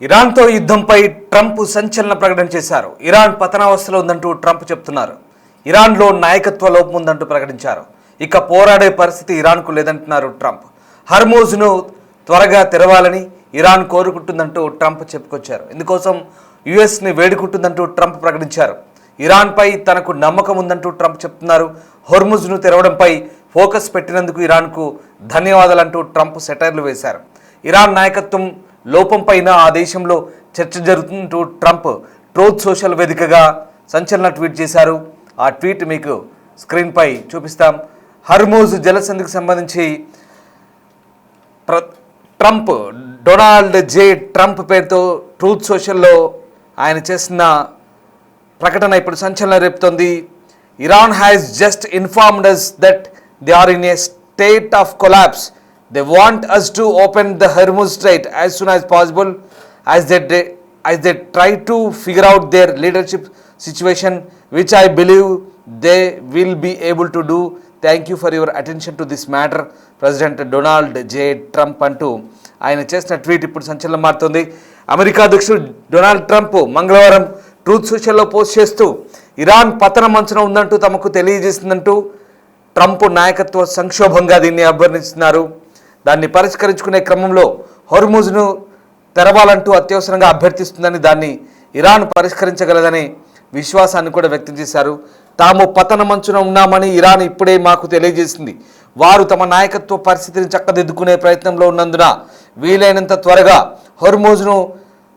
ఇరాన్తో యుద్ధంపై Trump సంచలన ప్రకటన చేశారు. ఇరాన్ పతనావస్థలో ఉందంటూ ట్రంప్ చెప్తున్నారు. ఇరాన్లో నాయకత్వ లోపం ఉందంటూ ప్రకటించారు. ఇక పోరాడే పరిస్థితి ఇరాన్కు లేదంటున్నారు ట్రంప్. హర్మూజ్ను త్వరగా తెరవాలని ఇరాన్ కోరుకుంటుందంటూ ట్రంప్ చెప్పుకొచ్చారు. ఇందుకోసం యుఎస్ని వేడుకుంటుందంటూ ట్రంప్ ప్రకటించారు. ఇరాన్పై తనకు నమ్మకం ఉందంటూ ట్రంప్ చెప్తున్నారు. హోర్ముజ్ను తెరవడంపై ఫోకస్ పెట్టినందుకు ఇరాన్కు ధన్యవాదాలంటూ ట్రంప్ సెటైర్లు వేశారు. ఇరాన్ నాయకత్వం లోపంపైన ఆ దేశంలో చర్చ జరుగుతుంటూ ట్రంప్ ట్రూత్ సోషల్ వేదికగా సంచలన ట్వీట్ చేశారు. ఆ ట్వీట్ మీకు స్క్రీన్పై చూపిస్తాం. హర్మూజ్ జలసంధికి సంబంధించి ట్రంప్ డొనాల్డ్ జే ట్రంప్ పేరుతో ట్రూత్ సోషల్లో ఆయన చేసిన ప్రకటన ఇప్పుడు సంచలనం రేపుతోంది. Iran has just informed us that they are in a state of collapse. They want us to open the Hormuz Strait as soon as possible as they try to figure out their leadership situation, which I believe they will be able to do. Thank you for your attention to this matter, President Donald J. Trump అంటూ ఆయన చేసిన tweet ఇప్పుడు సంచలనం మారుతుంది. America అధ్యక్షుడు Donald Trump మంగళవారం truth సోషల్లో post చేస్తూ Iran పతన మంచున ఉందంటూ తమకు తెలియజేసిందంటూ ట్రంప్ నాయకత్వ సంక్షోభంగా దీన్ని అభ్యర్థిస్తున్నారు. దాన్ని పరిష్కరించుకునే క్రమంలో హోర్ముజ్ను తెరవాలంటూ అత్యవసరంగా అభ్యర్థిస్తుందని, దాన్ని ఇరాన్ పరిష్కరించగలదనే విశ్వాసాన్ని కూడా వ్యక్తం చేశారు. తాము పతన మంచున ఉన్నామని ఇరాన్ ఇప్పుడే మాకు తెలియజేసింది. వారు తమ నాయకత్వ పరిస్థితిని చక్కదిద్దుకునే ప్రయత్నంలో ఉన్నందున వీలైనంత త్వరగా హోర్ముజ్ను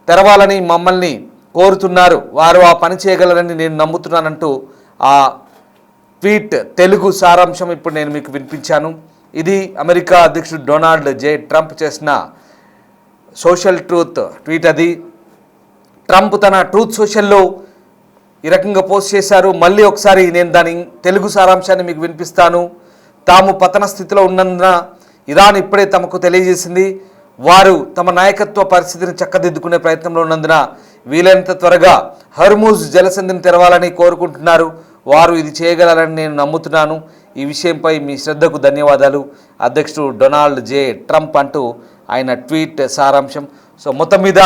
తెరవాలని మమ్మల్ని కోరుతున్నారు. వారు ఆ పని చేయగలరని నేను నమ్ముతున్నానంటూ ఆ ట్వీట్ తెలుగు సారాంశం ఇప్పుడు నేను మీకు వినిపించాను. ఇది అమెరికా అధ్యక్షుడు డొనాల్డ్ జే ట్రంప్ చేసిన సోషల్ ట్రూత్ ట్వీట్. అది ట్రంప్ తన ట్రూత్ సోషల్లో ఈ రకంగా పోస్ట్ చేశారు. మళ్ళీ ఒకసారి నేను దాని తెలుగు సారాంశాన్ని మీకు వినిపిస్తాను. తాము పతన స్థితిలో ఉన్నందున ఇరాన్ ఇప్పుడే తమకు తెలియజేసింది. వారు తమ నాయకత్వ పరిస్థితిని చక్కదిద్దుకునే ప్రయత్నంలో ఉన్నందున వీలైనంత త్వరగా హర్మూజ్ జలసంధిని తెరవాలని కోరుకుంటున్నారు. వారు ఇది చేయగలరని నేను నమ్ముతున్నాను. ఈ విషయంపై మీ శ్రద్ధకు ధన్యవాదాలు, అధ్యక్షుడు డొనాల్డ్ జే ట్రంప్ అంటూ ఆయన ట్వీట్ సారాంశం. సో మొత్తం మీద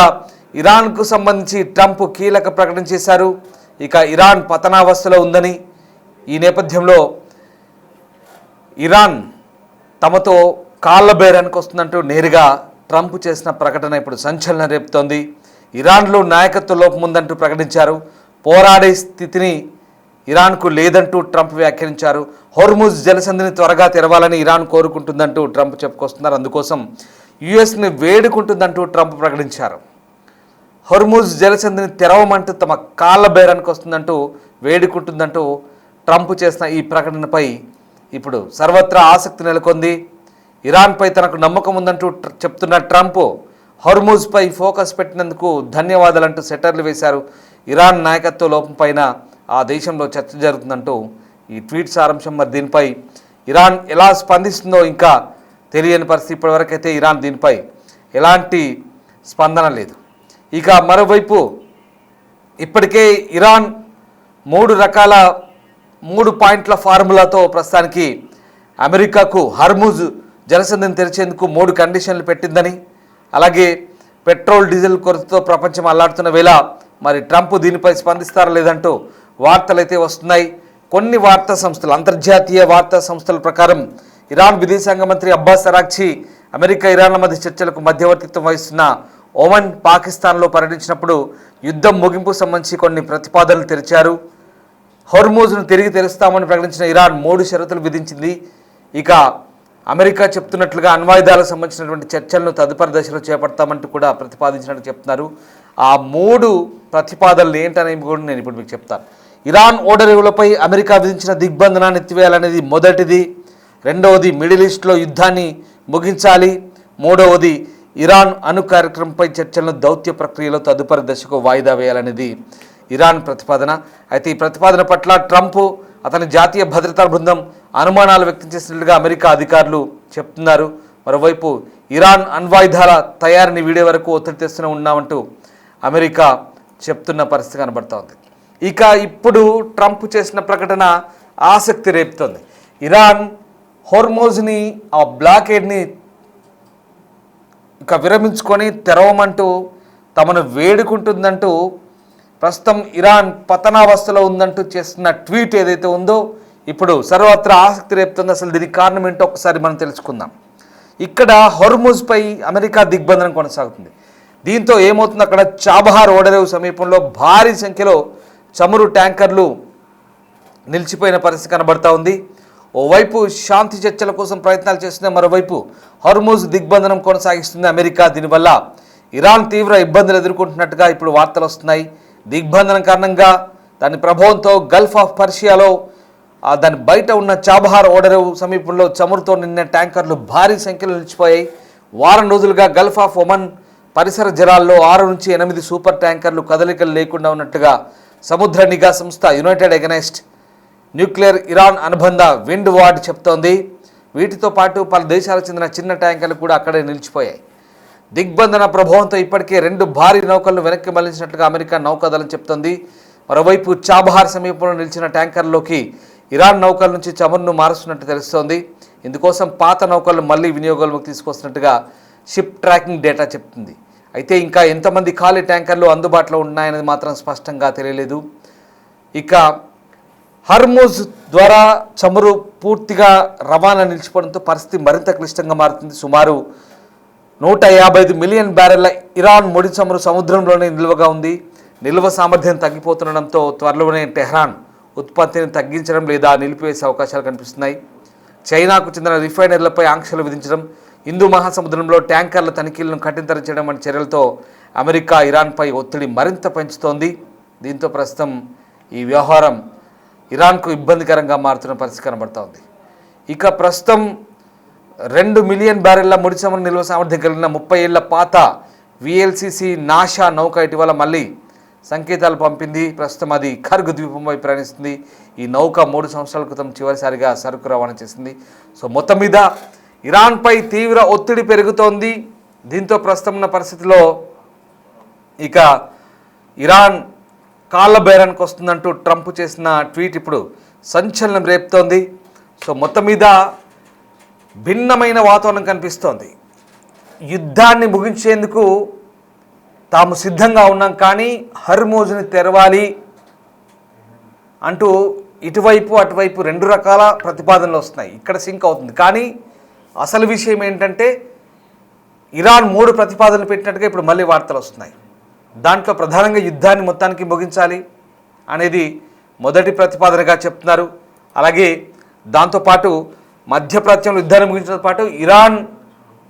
ఇరాన్కు సంబంధించి ట్రంప్ కీలక ప్రకటన చేశారు. ఇక ఇరాన్ పతనావస్థలో ఉందని, ఈ నేపథ్యంలో ఇరాన్ తమతో కాళ్ళ బేరానికి వస్తుందంటూ నేరుగా ట్రంప్ చేసిన ప్రకటన ఇప్పుడు సంచలనం రేపుతోంది. ఇరాన్లో నాయకత్వ లోపం ఉందంటూ ప్రకటించారు. పోరాడే స్థితిని ఇరాన్కు లేదంటూ ట్రంప్ వ్యాఖ్యానించారు. హోర్ముజ్ జలసంధిని త్వరగా తెరవాలని ఇరాన్ కోరుకుంటుందంటూ ట్రంప్ చెప్పుకొస్తున్నారు. అందుకోసం యుఎస్ని వేడుకుంటుందంటూ ట్రంప్ ప్రకటించారు. హోర్ముజ్ జలసంధిని తెరవమంటూ తమ కాళ్ళ బేరానికి వస్తుందంటూ వేడుకుంటుందంటూ ట్రంప్ చేసిన ఈ ప్రకటనపై ఇప్పుడు సర్వత్రా ఆసక్తి నెలకొంది. ఇరాన్పై తనకు నమ్మకం ఉందంటూ చెప్తున్న ట్రంప్ హోర్ముజ్పై ఫోకస్ పెట్టినందుకు ధన్యవాదాలంటూ సెటర్లు వేశారు. ఇరాన్ నాయకత్వ లోపం పైన ఆ దేశంలో చర్చ జరుగుతుందంటూ ఈ ట్వీట్ సారాంశం. మరి దీనిపై ఇరాన్ ఎలా స్పందిస్తుందో ఇంకా తెలియని పరిస్థితి. ఇప్పటివరకైతే ఇరాన్ దీనిపై ఎలాంటి స్పందన లేదు. ఇక మరోవైపు ఇప్పటికే ఇరాన్ 3 పాయింట్ల ఫార్ములాతో ప్రస్తుతానికి అమెరికాకు హర్మూజ్ జలసంధిని తెరిచేందుకు 3 కండిషన్లు పెట్టిందని, అలాగే పెట్రోల్ డీజిల్ కొరతతో ప్రపంచం అల్లాడుతున్న వేళ మరి ట్రంప్ దీనిపై స్పందిస్తారా లేదంటూ వార్తలైతే వస్తున్నాయి. కొన్ని వార్తా సంస్థలు, అంతర్జాతీయ వార్తా సంస్థల ప్రకారం ఇరాన్ విదేశాంగ మంత్రి అబ్బాస్ అరాక్చి అమెరికా ఇరాన్ల మధ్య చర్చలకు మధ్యవర్తిత్వం వహిస్తున్న ఒమన్, పాకిస్తాన్లో పర్యటించినప్పుడు యుద్ధం ముగింపుకు సంబంధించి కొన్ని ప్రతిపాదనలు తెరిచారు. హోర్ముజ్ను తిరిగి తెరుస్తామని ప్రకటించిన ఇరాన్ 3 షరతులు విధించింది. ఇక అమెరికా చెప్తున్నట్లుగా అణ్వాయుధాలకు సంబంధించినటువంటి చర్చలను తదుపరి దశలో చేపడతామంటూ కూడా ప్రతిపాదించినట్టు చెప్తున్నారు. ఆ 3 ప్రతిపాదనలు ఏంటనేవి కూడా నేను ఇప్పుడు మీకు చెప్తాను. ఇరాన్ ఓడరేవులపై అమెరికా విధించిన దిగ్బంధనాన్ని ఎత్తివేయాలనేది మొదటిది. రెండవది మిడిల్ ఈస్ట్లో యుద్ధాన్ని ముగించాలి. మూడవది ఇరాన్ అణు కార్యక్రమంపై చర్చలను దౌత్య ప్రక్రియలో తదుపరి దశకు వాయిదా వేయాలనేది ఇరాన్ ప్రతిపాదన. అయితే ఈ ప్రతిపాదన పట్ల ట్రంప్, అతని జాతీయ భద్రతా బృందం అనుమానాలు వ్యక్తం చేసినట్లుగా అమెరికా అధికారులు చెప్తున్నారు. మరోవైపు ఇరాన్ అణ్వాయుధాల తయారీని వీడే వరకు ఒత్తిడి తెస్తూనే ఉన్నామంటూ అమెరికా చెప్తున్న పరిస్థితి కనబడుతోంది. ఇక ఇప్పుడు ట్రంప్ చేసిన ప్రకటన ఆసక్తి రేపుతోంది. ఇరాన్ హోర్మోజ్ని, ఆ బ్లాకేడ్ని ఇక విరమించుకొని తెరవమంటూ తమను వేడుకుంటుందంటూ ప్రస్తుతం ఇరాన్ పతనావస్థలో ఉందంటూ చేస్తున్న ట్వీట్ ఏదైతే ఉందో ఇప్పుడు సర్వత్రా ఆసక్తి రేపుతుంది. అసలు దీనికి కారణం ఏంటో ఒకసారి మనం తెలుసుకుందాం. ఇక్కడ హొర్ముజ్పై అమెరికా దిగ్బంధనం కొనసాగుతుంది. దీంతో ఏమవుతుంది, అక్కడ చాబహార్ ఓడరేవు సమీపంలో భారీ సంఖ్యలో చమురు ట్యాంకర్లు నిలిచిపోయిన పరిస్థితి కనబడతా ఉంది. ఓవైపు శాంతి చర్చల కోసం ప్రయత్నాలు చేస్తుంది, మరోవైపు హొర్ముజ్ దిగ్బంధనం కొనసాగిస్తుంది అమెరికా. దీనివల్ల ఇరాన్ తీవ్ర ఇబ్బందులు ఎదుర్కొంటున్నట్టుగా ఇప్పుడు వార్తలు వస్తున్నాయి. దిగ్బంధనం కారణంగా దాని ప్రభావంతో గల్ఫ్ ఆఫ్ పర్షియాలో దాని బయట ఉన్న చాబహార్ ఓడరేవు సమీపంలో చమురుతో నిన్న ట్యాంకర్లు భారీ సంఖ్యలో నిలిచిపోయాయి. వారం రోజులుగా గల్ఫ్ ఆఫ్ ఒమన్ పరిసర జలాల్లో 6 నుంచి 8 సూపర్ ట్యాంకర్లు కదలికలు లేకుండా ఉన్నట్టుగా సముద్ర నిఘా సంస్థ యునైటెడ్ అగెనెస్ట్ న్యూక్లియర్ ఇరాన్ అనుబంధ విండ్ వార్డ్ చెప్తోంది. వీటితో పాటు పలు దేశాలకు చెందిన చిన్న ట్యాంకర్లు కూడా అక్కడే నిలిచిపోయాయి. దిగ్బంధన ప్రభావంతో ఇప్పటికే 2 భారీ నౌకలను వెనక్కి మళ్లించినట్టుగా అమెరికా నౌకాదళం చెప్తోంది. మరోవైపు చాబహార్ సమీపంలో నిలిచిన ట్యాంకర్లోకి ఇరాన్ నౌకల నుంచి చమురును మారుస్తున్నట్టు తెలుస్తోంది. ఇందుకోసం పాత నౌకలను మళ్లీ వినియోగంలోకి తీసుకొస్తున్నట్టుగా షిప్ ట్రాకింగ్ డేటా చెప్తుంది. అయితే ఇంకా ఎంతమంది ఖాళీ ట్యాంకర్లు అందుబాటులో ఉన్నాయనేది మాత్రం స్పష్టంగా తెలియలేదు. ఇక హర్ముజ్ ద్వారా చమురు పూర్తిగా రవాణా నిలిచిపోవడంతో పరిస్థితి మరింత క్లిష్టంగా మారుతుంది. సుమారు 155 మిలియన్ బ్యారెళ్ల ఇరాన్ ముడి చమురు సముద్రంలోనే నిల్వగా ఉంది. నిల్వ సామర్థ్యం తగ్గిపోతుండడంతో త్వరలోనే టెహ్రాన్ ఉత్పత్తిని తగ్గించడం లేదా నిలిపివేసే అవకాశాలు కనిపిస్తున్నాయి. చైనాకు చెందిన రిఫైనరీలపై ఆంక్షలు విధించడం, హిందూ మహాసముద్రంలో ట్యాంకర్ల తనిఖీలను కఠినతరం చేయడం వంటి చర్యలతో అమెరికా ఇరాన్పై ఒత్తిడి మరింత పెంచుతోంది. దీంతో ప్రస్తుతం ఈ వ్యవహారం ఇరాన్కు ఇబ్బందికరంగా మారుతున్న పరిస్థితి కనబడుతోంది. ఇక ప్రస్తుతం 2 మిలియన్ బ్యారెళ్ల ముడి చమురు నిల్వ సామర్థ్యం కలిగిన 30 ఏళ్ల పాత విఎల్సిసి నాషా నౌక ఇటీవల మళ్ళీ సంకేతాలు పంపింది. ప్రస్తుతం అది ఖర్గ్ ద్వీపంపై ప్రయాణిస్తుంది. ఈ నౌక 3 సంవత్సరాల క్రితం చివరిసారిగా సరుకు రవాణా చేసింది. సో మొత్తం మీద ఇరాన్పై తీవ్ర ఒత్తిడి పెరుగుతోంది. దీంతో ప్రస్తుతం ఉన్న పరిస్థితిలో ఇక ఇరాన్ కాళ్ళ బేరానికి వస్తుందంటూ ట్రంప్ చేసిన ట్వీట్ ఇప్పుడు సంచలనం రేపుతోంది. సో మొత్తం మీద భిన్నమైన వాతావరణం కనిపిస్తోంది. యుద్ధాన్ని ముగించేందుకు తాము సిద్ధంగా ఉన్నాం, కానీ హర్మోజ్ని తెరవాలి అంటూ ఇటువైపు అటువైపు 2 రకాల ప్రతిపాదనలు వస్తున్నాయి. ఇక్కడ సింక్ అవుతుంది. కానీ అసలు విషయం ఏంటంటే ఇరాన్ 3 ప్రతిపాదనలు పెట్టినట్టుగా ఇప్పుడు మళ్ళీ వార్తలు వస్తున్నాయి. దాంట్లో ప్రధానంగా యుద్ధాన్ని మొత్తానికి ముగించాలి అనేది మొదటి ప్రతిపాదనగా చెప్తున్నారు. అలాగే దాంతోపాటు మధ్యప్రాచ్యంలో యుద్ధాన్ని ముగించడంతో పాటు ఇరాన్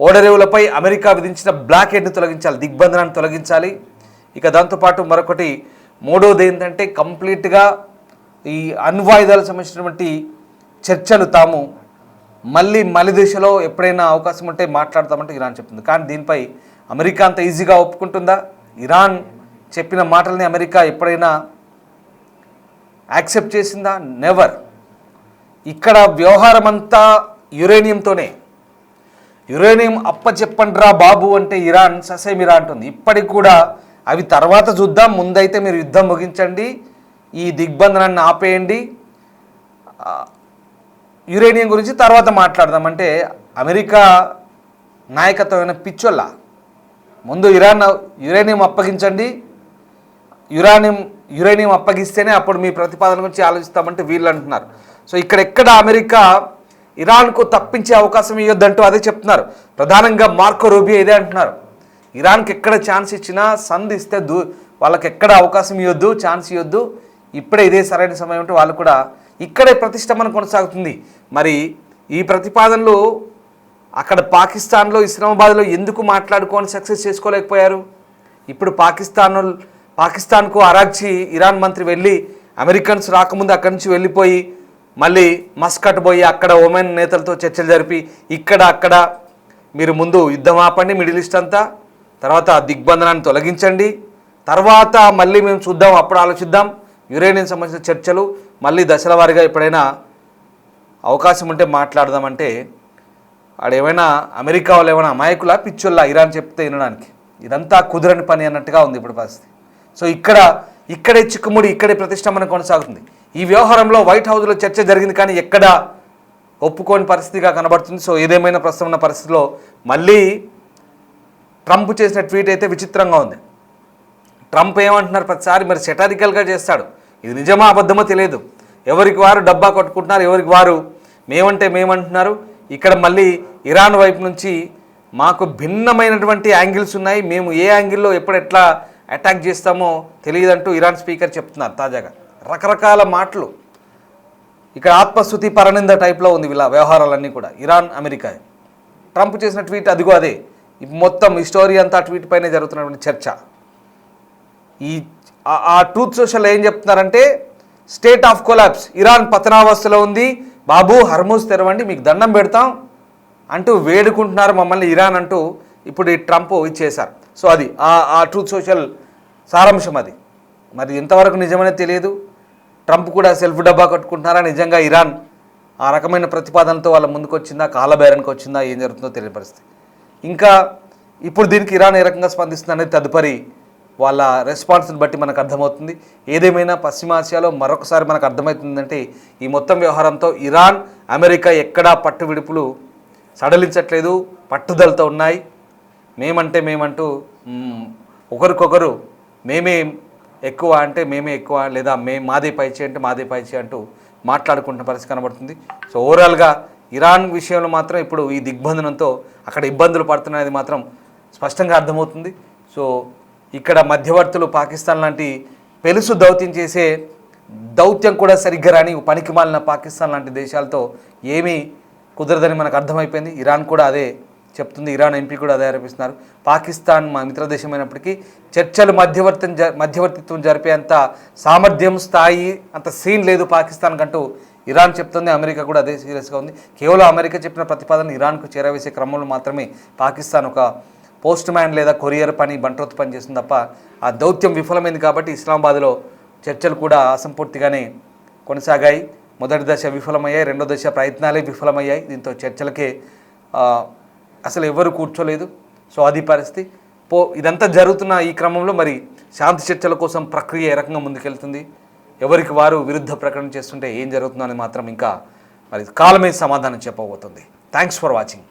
ఓడరేవులపై అమెరికా విధించిన బ్లాకేడ్ని తొలగించాలి, దిగ్బంధనాన్ని తొలగించాలి. ఇక దాంతోపాటు మరొకటి మూడోది ఏంటంటే కంప్లీట్గా ఈ అణ్వాయుధాలకు సంబంధించినటువంటి చర్చలు తాము మళ్ళీ దిశలో ఎప్పుడైనా అవకాశం ఉంటే మాట్లాడతామంటే ఇరాన్ చెప్తుంది. కానీ దీనిపై అమెరికా అంత ఈజీగా ఒప్పుకుంటుందా? ఇరాన్ చెప్పిన మాటల్ని అమెరికా ఎప్పుడైనా యాక్సెప్ట్ చేసిందా? నెవర్. ఇక్కడ వ్యవహారం అంతా యురేనియంతోనే. యురేనియం అప్పచెప్పండ్రా బాబు అంటే ఇరాన్ ససేమిరా అంటుంది. ఇప్పటికి కూడా అవి తర్వాత చూద్దాం, ముందైతే మీరు యుద్ధం ముగించండి, ఈ దిగ్బంధనాన్ని ఆపేయండి, యురేనియం గురించి తర్వాత మాట్లాడదాం అంటే అమెరికా నాయకత్వమైన పిచ్చోళ్ళ. ముందు యురేనియం అప్పగించండి, యురేనియం అప్పగిస్తేనే అప్పుడు మీ ప్రతిపాదన గురించి ఆలోచిస్తామంటే వీళ్ళు అంటున్నారు. సో ఇక్కడెక్కడ అమెరికా ఇరాన్కు తప్పించే అవకాశం ఇవ్వద్దంటూ అదే చెప్తున్నారు. ప్రధానంగా మార్కో రూబియో ఇదే అంటున్నారు. ఇరాన్కి ఎక్కడ ఛాన్స్ ఇచ్చినా సంధిస్తే వాళ్ళకి ఎక్కడ అవకాశం ఇవ్వద్దు, ఛాన్స్ ఇవ్వద్దు, ఇప్పుడే ఇదే సరైన సమయం అంటే వాళ్ళు కూడా ఇక్కడే ప్రతిష్టంభన కొనసాగుతుంది. మరి ఈ ప్రతిపాదనలు అక్కడ పాకిస్తాన్లో ఇస్లామాబాద్లో ఎందుకు మాట్లాడుకొని సక్సెస్ చేసుకోలేకపోయారు? ఇప్పుడు పాకిస్తాన్కు అరాగ్చి ఇరాన్ మంత్రి వెళ్ళి అమెరికన్స్ రాకముందు అక్కడి నుంచి వెళ్ళిపోయి మళ్ళీ మస్కట్ పోయి అక్కడ ఒమెన్ నేతలతో చర్చలు జరిపి అక్కడ మీరు ముందు యుద్ధం ఆపండి, మిడిల్ ఈస్ట్ అంతా, తర్వాత దిగ్బంధనాన్ని తొలగించండి, తర్వాత మళ్ళీ మేము చూద్దాం, అప్పుడు ఆలోచిద్దాం, యురేనియం సంబంధించిన చర్చలు మళ్ళీ దశల వారీగా ఎప్పుడైనా అవకాశం ఉంటే మాట్లాడదామంటే ఆడేమైనా అమెరికా వాళ్ళు ఏమైనా అమాయకులా పిచ్చోళ్ళ ఇరాన్ చెప్తే వినడానికి? ఇదంతా కుదరని పని అన్నట్టుగా ఉంది ఇప్పుడు పరిస్థితి. సో ఇక్కడే చిక్కుముడి, ఇక్కడే ప్రతిష్టంభన కొనసాగుతుంది. ఈ వ్యవహారంలో వైట్ హౌస్లో చర్చ జరిగింది, కానీ ఎక్కడ ఒప్పుకోని పరిస్థితిగా కనబడుతుంది. సో ఏదేమైనా ప్రస్తుతం ఉన్న పరిస్థితిలో మళ్ళీ ట్రంప్ చేసిన ట్వీట్ అయితే విచిత్రంగా ఉంది. ట్రంప్ ఏమంటున్నారు ప్రతిసారి మరి సెటారికల్గా చేస్తాడు, ఇది నిజమా అబద్ధమో తెలియదు. ఎవరికి వారు డబ్బా కొట్టుకుంటున్నారు, ఎవరికి వారు మేమంటే మేమంటున్నారు. ఇక్కడ మళ్ళీ ఇరాన్ వైపు నుంచి మాకు భిన్నమైనటువంటి యాంగిల్స్ ఉన్నాయి, మేము ఏ యాంగిల్లో ఎప్పుడు ఎట్లా అటాక్ చేస్తామో తెలియదంటూ ఇరాన్ స్పీకర్ చెప్తున్నారు తాజాగా. రకరకాల మాటలు ఇక్కడ ఆత్మస్థుతి పరనింద టైప్లో ఉంది వీళ్ళ వ్యవహారాలన్నీ కూడా. ఇరాన్ అమెరికా ట్రంప్ చేసిన ట్వీట్ అదిగో అదే. మొత్తం ఈ స్టోరీ అంతా ట్వీట్ పైనే జరుగుతున్నటువంటి చర్చ. ఆ ట్రూత్ సోషల్ ఏం చెప్తున్నారంటే స్టేట్ ఆఫ్ కొలాప్స్, ఇరాన్ పతనావస్థలో ఉంది, బాబు హర్మూజ్ తెరవండి మీకు దండం పెడతాం అంటూ వేడుకుంటున్నారు మమ్మల్ని ఇరాన్ అంటూ ఇప్పుడు ఈ ట్రంప్ ఇచ్చేశారు. సో అది ఆ ట్రూత్ సోషల్ సారాంశం అది. మరి ఎంతవరకు నిజమనేది తెలియదు. ట్రంప్ కూడా సెల్ఫ్ డబ్బా కట్టుకుంటున్నారా, నిజంగా ఇరాన్ ఆ రకమైన ప్రతిపాదనతో వాళ్ళ ముందుకు వచ్చిందా, కాలబేరానికి వచ్చిందా, ఏం జరుగుతుందో తెలియని పరిస్థితి. ఇంకా ఇప్పుడు దీనికి ఇరాన్ ఏ రకంగా స్పందిస్తుంది అనేది తదుపరి వాళ్ళ రెస్పాన్స్ని బట్టి మనకు అర్థమవుతుంది. ఏదేమైనా పశ్చిమాసియాలో మరొకసారి మనకు అర్థమవుతుందంటే ఈ మొత్తం వ్యవహారంతో ఇరాన్ అమెరికా ఎక్కడా పట్టు విడుపులు సడలించట్లేదు, పట్టుదలతో ఉన్నాయి. మేమంటే మేమంటూ ఒకరికొకరు మేమే ఎక్కువ అంటే మేమే ఎక్కువ, లేదా మాదే పైచే అంటే మాదే పైచే అంటూ మాట్లాడుకుంటున్న పరిస్థితి కనబడుతుంది. సో ఓవరాల్గా ఇరాన్ విషయంలో మాత్రం ఇప్పుడు ఈ దిగ్బంధనంతో అక్కడ ఇబ్బందులు పడుతున్నది మాత్రం స్పష్టంగా అర్థమవుతుంది. సో ఇక్కడ మధ్యవర్తులు పాకిస్తాన్ లాంటి పెలుసు దౌత్యం చేసే దౌత్యం కూడా సరిగ్గా రాని పనికి మాలిన పాకిస్తాన్ లాంటి దేశాలతో ఏమీ కుదరదని మనకు అర్థమైపోయింది. ఇరాన్ కూడా అదే చెప్తుంది, ఇరాన్ ఎంపీ కూడా అదే ఆరోపిస్తున్నారు. పాకిస్తాన్ మా మిత్రదేశమైనప్పటికీ చర్చలు మధ్యవర్తిత్వం జరిపేంత సామర్థ్యం, స్థాయి, అంత సీన్ లేదు పాకిస్తాన్ కంటూ ఇరాన్ చెప్తుంది. అమెరికా కూడా అదే సీరియస్గా ఉంది. కేవలం అమెరికా చెప్పిన ప్రతిపాదన ఇరాన్కు చేరవేసే క్రమంలో మాత్రమే పాకిస్తాన్ ఒక పోస్ట్ మ్యాన్ లేదా కొరియర్ పని, బంట్రోత్ పని చేస్తుంది తప్ప ఆ దౌత్యం విఫలమైంది. కాబట్టి ఇస్లామాబాద్లో చర్చలు కూడా అసంపూర్తిగానే కొనసాగాయి. మొదటి దశ విఫలమయ్యాయి, రెండో దశ ప్రయత్నాలే విఫలమయ్యాయి. దీంతో చర్చలకే అసలు ఎవరు కూర్చోలేదు. సో అది పరిస్థితి. ఇదంతా జరుగుతున్న ఈ క్రమంలో మరి శాంతి చర్చల కోసం ప్రక్రియ ఏ రకంగా ముందుకెళ్తుంది, ఎవరికి వారు విరుద్ధ ప్రకటన చేస్తుంటే ఏం జరుగుతుందో అని మాత్రం ఇంకా మరి కాలమే సమాధానం చెప్పబోతుంది. Thanks for watching.